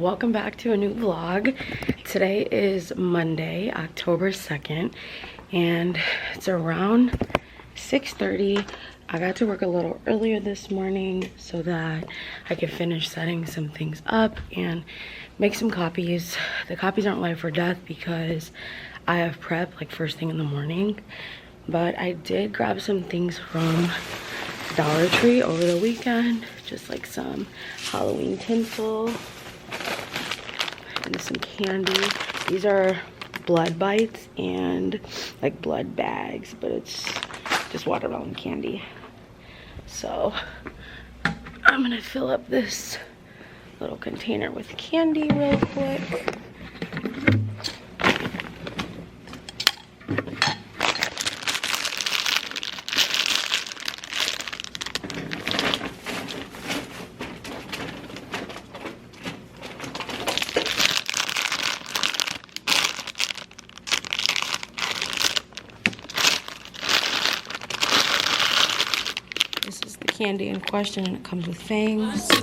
welcome back to a new vlog. Today is Monday, October 2nd, and it's around 6:30. I got to work a little earlier this morning so that I could finish setting some things up and make some copies. The copies aren't life or death because I have prep like first thing in the morning, but I did grab some things from Dollar Tree over the weekend, just like some Halloween tinsel and some candy. These are blood bites and like blood bags, but it's just watermelon candy. So I'm gonna fill up this little container with candy real quick. This is the candy in question, and it comes with fangs. Girls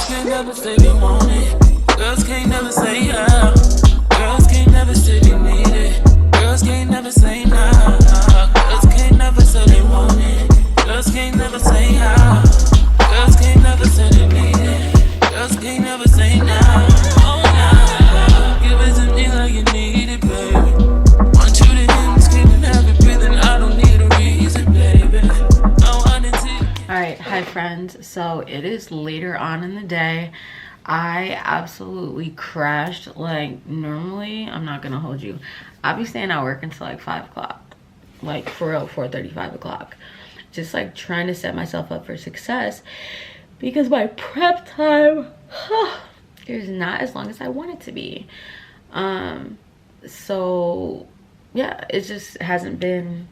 can't never say they want it. Girls can't never say yeah. Girls can't never say they need it. Girls can't never say nah. Girls can't never say they want it. Girls can't never say yeah. Girls can't never say they need it. Girls can't never say nah. Oh nah. Give it to me like you need it, baby. Want you to hear me screaming, heavy breathing. I don't need a reason, baby. I want it to. All right, hi friends. So it is later on in the day. I absolutely crashed. Like normally, I'm not gonna hold you, I'll be staying at work until like 5 o'clock, like for real, 4:30, 5 o'clock, just like trying to set myself up for success because my prep time is not as long as I want it to be. So yeah, it just hasn't been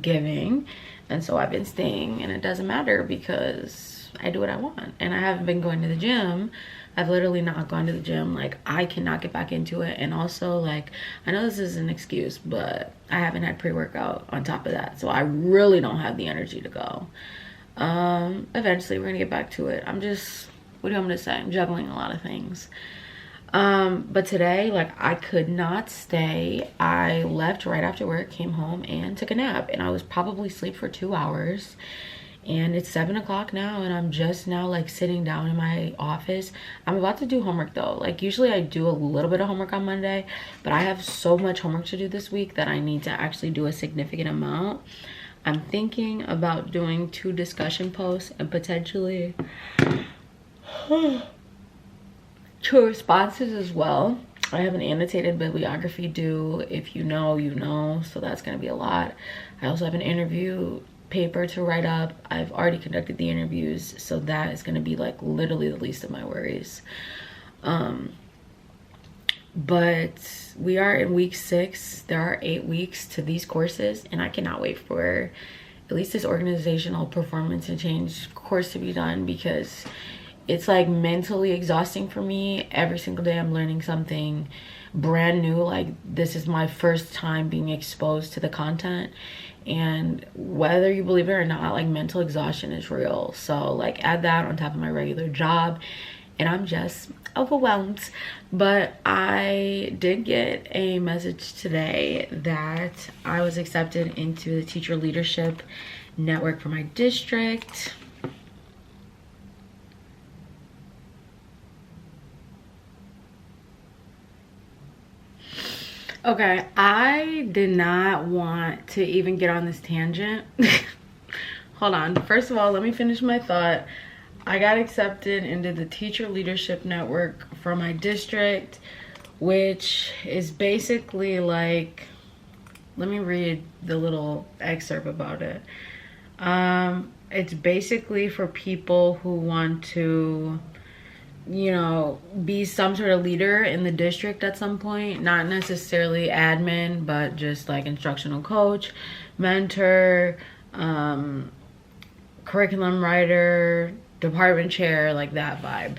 giving, and so I've been staying, and it doesn't matter because I do what I want. And I haven't been going to the gym. I've literally not gone to the gym. Like, I cannot get back into it. And also, like, I know this is an excuse, but I haven't had pre-workout on top of that, so I really don't have the energy to go. Eventually we're gonna get back to it. I'm just, what do you want me to say? I'm juggling a lot of things. But today, like, I could not stay. I left right after work, came home and took a nap, and I was probably asleep for 2 hours. And it's 7 o'clock now, and I'm just now like sitting down in my office. I'm about to do homework though. Like, usually I do a little bit of homework on Monday, but I have so much homework to do this week that I need to actually do a significant amount. I'm thinking about doing 2 discussion posts and potentially 2 responses as well. I have an annotated bibliography due. If you know, you know, so that's gonna be a lot. I also have an interview paper to write up. I've already conducted the interviews, so that is going to be like literally the least of my worries. But we are in week 6. There are 8 weeks to these courses, and I cannot wait for at least this organizational performance and change course to be done, because it's like mentally exhausting for me. Every single day I'm learning something brand new. Like, this is my first time being exposed to the content, and whether you believe it or not, like, mental exhaustion is real. So like, add that on top of my regular job and I'm just overwhelmed. But I did get a message today that I was accepted into the teacher leadership network for my district. Okay, I did not want to even get on this tangent. Hold on. First of all, let me finish my thought. I got accepted into the teacher leadership network for my district, which is basically like, let me read the little excerpt about it. It's basically for people who want to, you know, be some sort of leader in the district at some point. Not necessarily admin, but just like instructional coach, mentor, curriculum writer, department chair, like that vibe.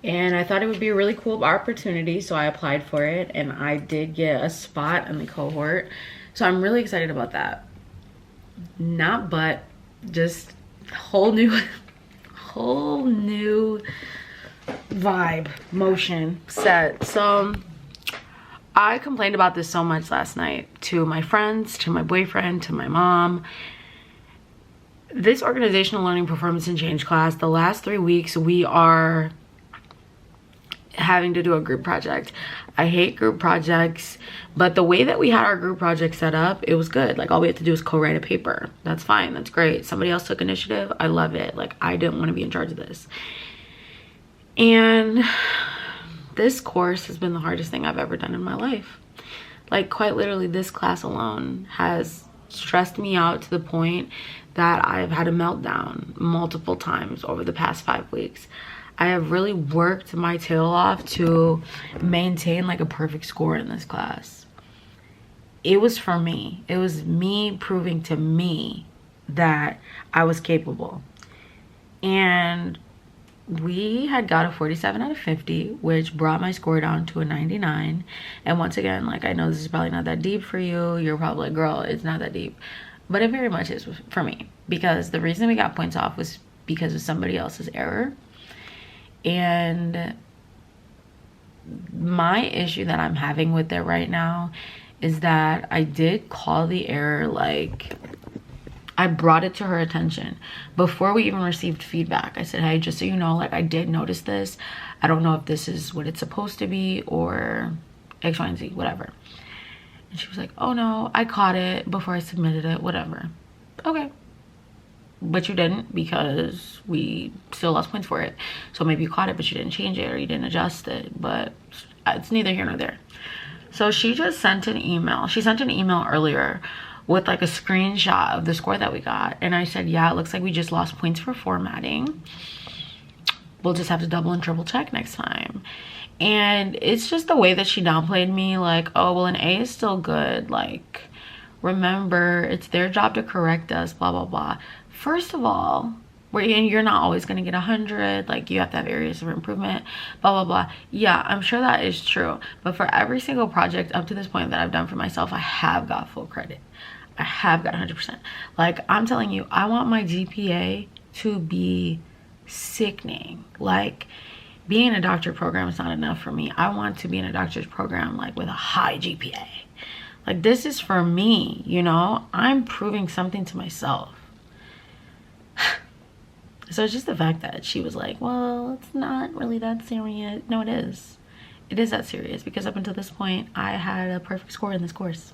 And I thought it would be a really cool opportunity, so I applied for it, and I did get a spot in the cohort. So I'm really excited about that. Not but, just whole new whole new vibe, motion set. So I complained about this so much last night to my friends, to my boyfriend, to my mom. This organizational learning, performance, and change class, the last 3 weeks we are having to do a group project. I hate group projects, but the way that we had our group project set up, it was good. Like, all we had to do was co-write a paper. That's fine, that's great. Somebody else took initiative. I love it. Like, I didn't want to be in charge of this. And this course has been the hardest thing I've ever done in my life. Like, quite literally, this class alone has stressed me out to the point that I've had a meltdown multiple times over the past 5 weeks. I have really worked my tail off to maintain like a perfect score in this class. It was for me. It was me proving to me that I was capable. And we had got a 47 out of 50, which brought my score down to a 99. And once again, like, I know this is probably not that deep for you. You're probably like, girl, it's not that deep. But it very much is for me, because the reason we got points off was because of somebody else's error. And my issue that I'm having with it right now is that I did call the error, like, I brought it to her attention before we even received feedback. I said, hey, just so you know, like, I did notice this. I don't know if this is what it's supposed to be or X, Y, and Z, whatever. And she was like, oh no, I caught it before I submitted it, whatever. Okay. But you didn't, because we still lost points for it. So maybe you caught it, but you didn't change it or you didn't adjust it. But it's neither here nor there. So she just sent an email. She sent an email earlier with like a screenshot of the score that we got. And I said, yeah, it looks like we just lost points for formatting. We'll just have to double and triple check next time. And it's just the way that she downplayed me, like, oh, well, an A is still good. Like, remember, it's their job to correct us, blah, blah, blah. First of all, you're not always going to get 100. Like, you have to have areas of improvement, blah, blah, blah. Yeah, I'm sure that is true. But for every single project up to this point that I've done for myself, I have got full credit. I have got 100%. Like, I'm telling you, I want my GPA to be sickening. Like, being in a doctorate program is not enough for me. I want to be in a doctorate program, like, with a high GPA. Like, this is for me, you know? I'm proving something to myself. So it's just the fact that she was like, well, it's not really that serious. No, it is. It is that serious, because up until this point, I had a perfect score in this course.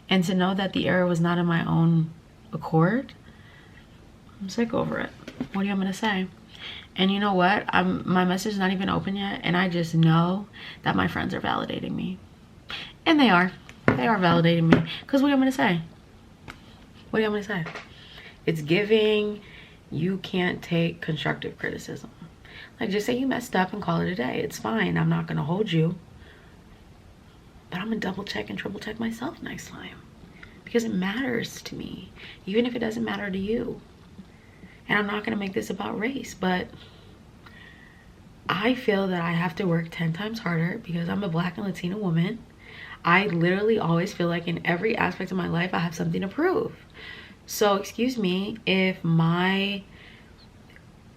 And to know that the error was not in my own accord, I'm sick over it. What do you want me to say? And you know what? My message is not even open yet, and I just know that my friends are validating me. And they are. They are validating me. Because what do you want me to say? What do you want me to say? It's giving, you can't take constructive criticism. Like, just say you messed up and call it a day. It's fine. I'm not going to hold you. But I'm going to double check and triple check myself next time. Because it matters to me. Even if it doesn't matter to you. And I'm not going to make this about race. But I feel that I have to work 10 times harder because I'm a Black and Latina woman. I literally always feel like in every aspect of my life, I have something to prove. So, excuse me, if my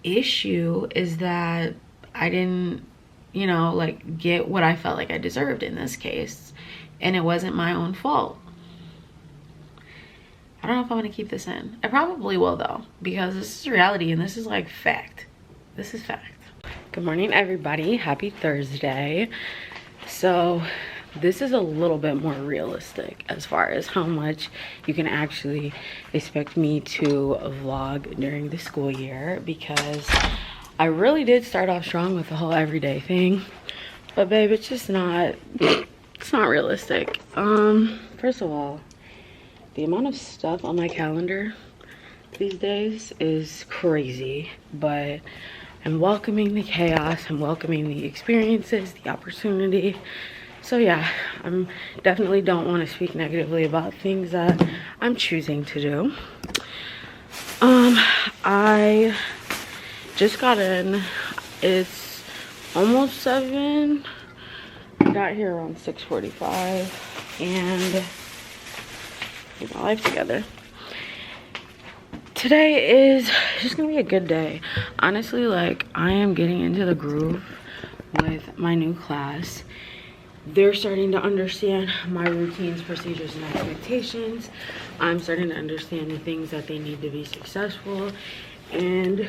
issue is that I didn't, you know, like, get what I felt like I deserved in this case, and it wasn't my own fault. I don't know if I'm going to keep this in. I probably will, though, because this is reality and this is like fact. This is fact. Good morning, everybody. Happy Thursday. So this is a little bit more realistic as far as how much you can actually expect me to vlog during the school year, because I really did start off strong with the whole everyday thing, but babe, it's just not, it's not realistic. First of all, the amount of stuff on my calendar these days is crazy, but I'm welcoming the chaos, I'm welcoming the experiences, the opportunity. So yeah, I'm definitely don't want to speak negatively about things that I'm choosing to do. I just got in. It's almost 7. I got here around 6:45 and get my life together. today is just gonna be a good day. Honestly, like, I am getting into the groove with my new class. They're starting to understand my routines, procedures, and expectations. I'm starting to understand the things that they need to be successful, and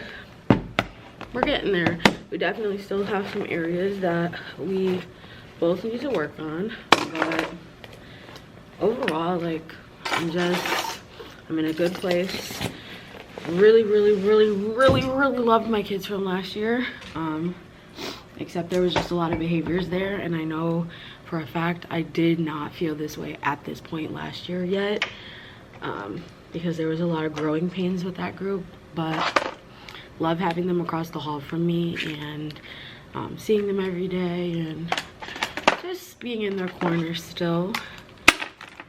we're getting there. We definitely still have some areas that we both need to work on, but overall, like, I'm in a good place. Really loved my kids from last year, except there was just a lot of behaviors there, and I know for a fact I did not feel this way at this point last year yet, because there was a lot of growing pains with that group. But love having them across the hall from me, and seeing them every day, and just being in their corner still.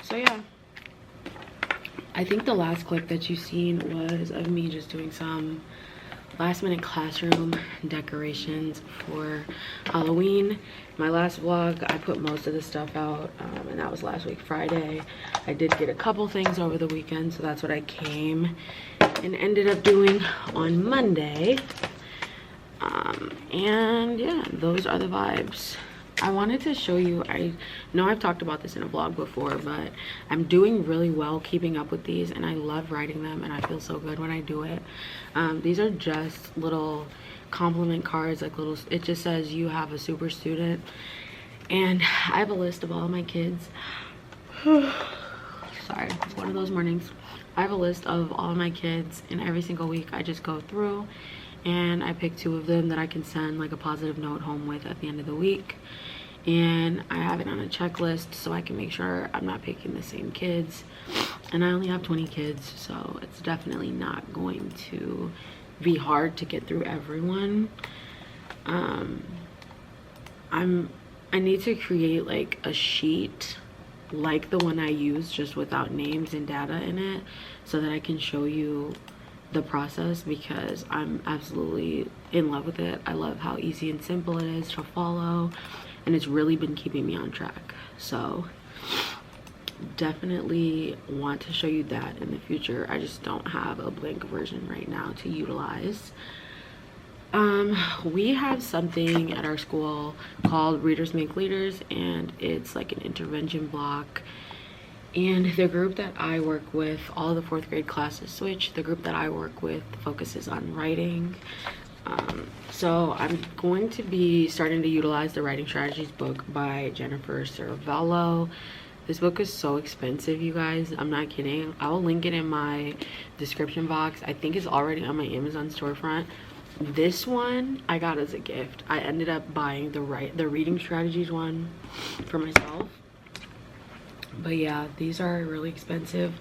So yeah, I think the last clip that you've seen was of me just doing some last minute classroom decorations for Halloween. My last vlog, I put most of the stuff out, and that was last week Friday. I did get a couple things over the weekend, so that's what I came and ended up doing on Monday. And yeah, those are the vibes. I wanted to show you, I know I've talked about this in a vlog before, but I'm doing really well keeping up with these, and I love writing them, and I feel so good when I do it. These are just little compliment cards, like little, it just says you have a super student, and I have a list of all of my kids. Sorry, it's one of those mornings. I have a list of all of my kids, and every single week I just go through and I pick 2 of them that I can send like a positive note home with at the end of the week, and I have it on a checklist so I can make sure I'm not picking the same kids. And I only have 20 kids, so it's definitely not going to be hard to get through everyone. I need to create like a sheet like the one I use, just without names and data in it, so that I can show you the process, because I'm absolutely in love with it. I love how easy and simple it is to follow, and it's really been keeping me on track. So definitely want to show you that in the future. I just don't have a blank version right now to utilize. We have something at our school called Readers Make Leaders, and it's like an intervention block. And the group that I work with, all the 4th grade classes switch. The group that I work with focuses on writing. So I'm going to be starting to utilize the Writing Strategies book by Jennifer Cervello. This book is so expensive, you guys. I'm not kidding. I will link it in my description box. I think it's already on my Amazon storefront. This one I got as a gift. I ended up buying the Reading Strategies one for myself. But yeah, these are really expensive,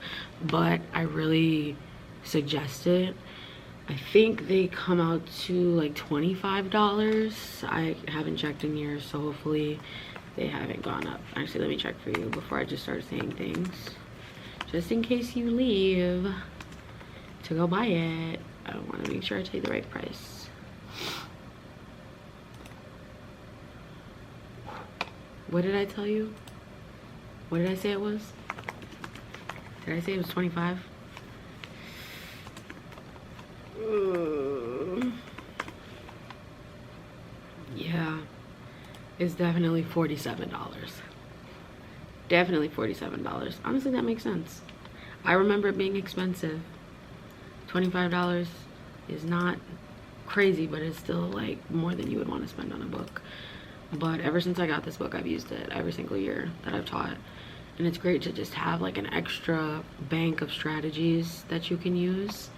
but I really suggest it. I think they come out to like $25. I haven't checked in years, so hopefully they haven't gone up. Actually, let me check for you before I just start saying things, just in case you leave to go buy it. I want to make sure I tell you the right price. What did I tell you? What did I say it was? Did I say it was 25? Yeah, it's definitely $47. Definitely $47. Honestly, that makes sense. I remember it being expensive. $25 is not crazy, but it's still like more than you would want to spend on a book. But ever since I got this book, I've used it every single year that I've taught, and it's great to just have like an extra bank of strategies that you can use.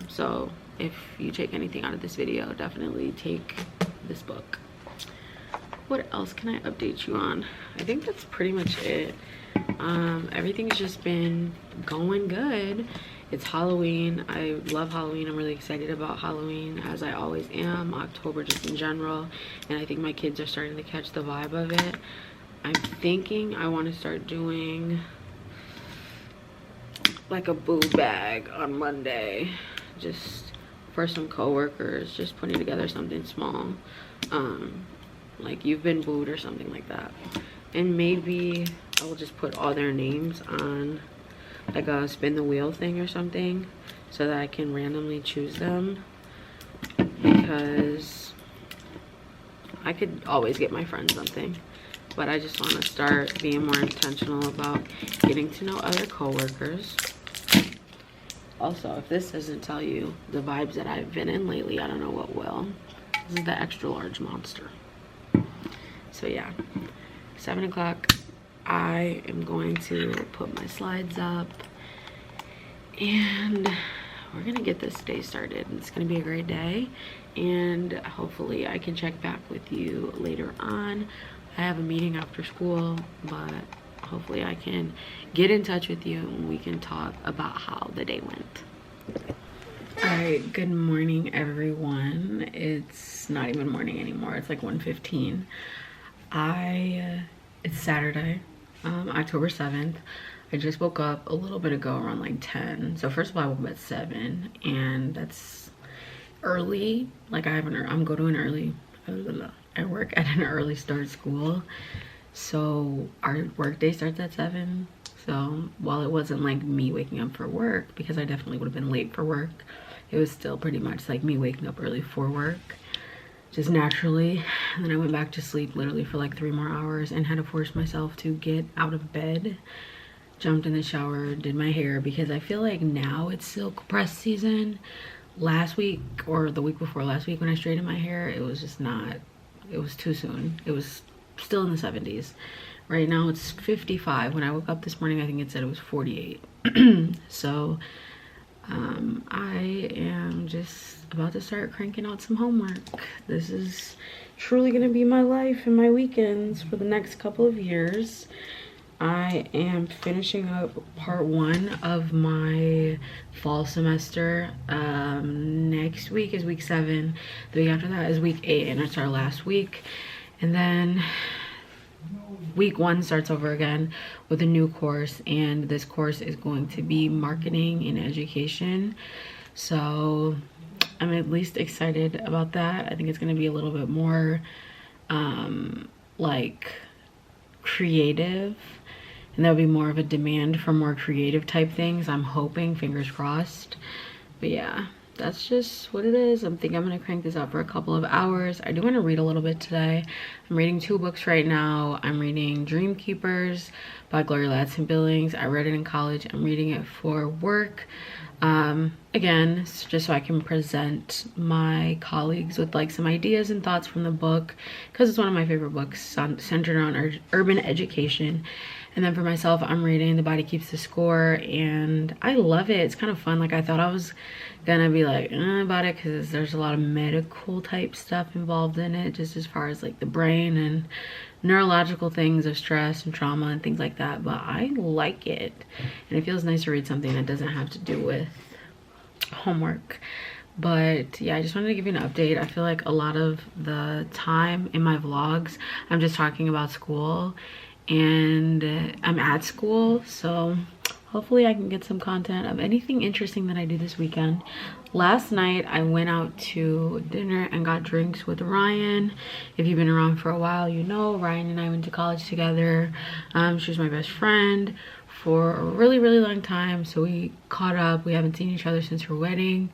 So if you take anything out of this video, definitely take this book. What else can I update you on? I think that's pretty much it. Everything's just been going good. It's Halloween. I love Halloween. I'm really excited about Halloween, as I always am. October just in general, and I think my kids are starting to catch the vibe of it. I'm thinking I want to start doing like a boo bag on Monday, just for some coworkers, just putting together something small, like you've been booed or something like that. And maybe I will just put all their names on like a spin the wheel thing or something, so that I can randomly choose them, because I could always get my friends something, but I just want to start being more intentional about getting to know other coworkers. Also, if this doesn't tell you the vibes that I've been in lately, I don't know what will. This is the extra large monster. So yeah, 7 o'clock, I am going to put my slides up and we're gonna get this day started. It's gonna be a great day, and hopefully I can check back with you later on. I have a meeting after school, but hopefully I can get in touch with you and we can talk about how the day went. All right, good morning everyone. It's not even morning anymore, it's like 1:15. It's Saturday, October 7th. I just woke up a little bit ago around like 10. So first of all, I woke up at 7, and that's early. Like I work at an early start school, so our work day starts at 7. So while it wasn't like me waking up for work, because I definitely would have been late for work, it was still pretty much like me waking up early for work, just naturally. And then I went back to sleep literally for like 3 more hours and had to force myself to get out of bed, jumped in the shower, did my hair, because I feel like now it's silk press season. Last week or the week before last week when I straightened my hair, it was just not, it was too soon. It was still in the 70s. Right now it's 55. When I woke up this morning, I think it said it was 48. So I am just about to start cranking out some homework. This is truly gonna be my life and my weekends for the next couple of years. I am finishing up part 1 of my fall semester. Next week is week 7. The week after that is week 8, and it's our last week. And then week 1 starts over again with a new course, and this course is going to be marketing and education. So I'm at least excited about that. I think it's going to be a little bit more like creative, and there'll be more of a demand for more creative type things, I'm hoping, fingers crossed. But yeah, that's just what it is. I think I'm gonna crank this out for a couple of hours. I do want to read a little bit today. I'm reading 2 books right now. I'm reading Dream Keepers by Gloria Ladson-Billings. I read it in college. I'm reading it for work. Again, just so I can present my colleagues with like some ideas and thoughts from the book, because it's one of my favorite books centered on urban education. And then for myself, I'm reading The Body Keeps the Score, and I love it. It's kind of fun. Like I thought I was gonna be like about it, because there's a lot of medical type stuff involved in it, just as far as like the brain and neurological things of stress and trauma and things like that. But I like it, and it feels nice to read something that doesn't have to do with homework. But yeah, I just wanted to give you an update. I feel like a lot of the time in my vlogs, I'm just talking about school, and I'm at school, so hopefully I can get some content of anything interesting that I do this weekend. Last night I went out to dinner and got drinks with Ryan. If you've been around for a while, you know Ryan and I went to college together. She was my best friend for a really long time, so we caught up. We haven't seen each other since her wedding.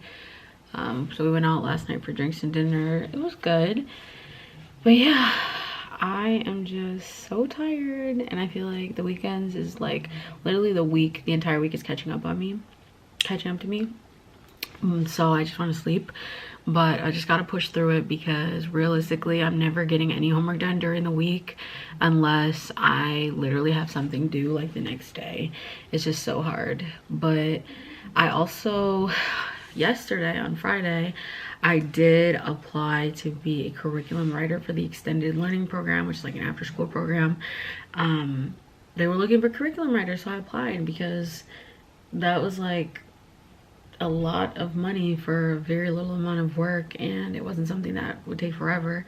So we went out last night for drinks and dinner. It was good. But yeah, I am just so tired, and I feel like the weekends is like literally the entire week is catching up to me. So I just want to sleep, but I just got to push through it, because realistically I'm never getting any homework done during the week unless I literally have something due like the next day. It's just so hard. But I also, yesterday on Friday, I did apply to be a curriculum writer for the extended learning program, which is like an after school program. They were looking for curriculum writers, so I applied, because that was like a lot of money for a very little amount of work, and it wasn't something that would take forever.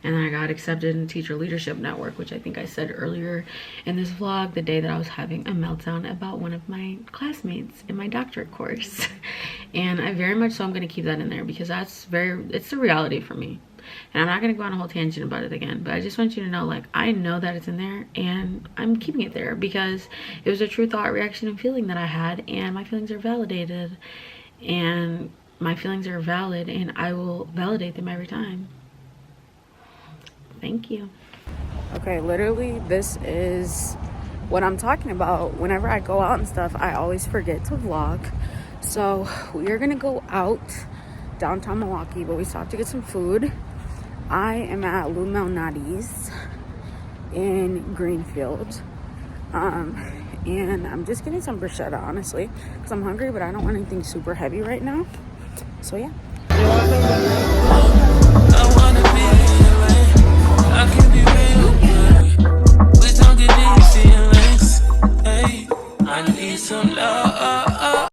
And I got accepted in Teacher Leadership Network, which I think I said earlier in this vlog, the day that I was having a meltdown about one of my classmates in my doctorate course. And I very much so I'm going to keep that in there, because it's the reality for me. And I'm not going to go on a whole tangent about it again, but I just want you to know, like, I know that it's in there, and I'm keeping it there because it was a true thought, reaction, and feeling that I had, and my feelings are validated. and my feelings are valid, and I will validate them every time. Thank you. Okay, literally, this is what I'm talking about. Whenever I go out and stuff, I always forget to vlog. So we are gonna go out downtown Milwaukee, but we stopped to get some food. I am at Lou Malnati's in Greenfield. And I'm just getting some bruschetta, honestly, because I'm hungry, but I don't want anything super heavy right now. So yeah. I wanna be away. I can be real good. Please don't get these feelings. Hey, I need some love.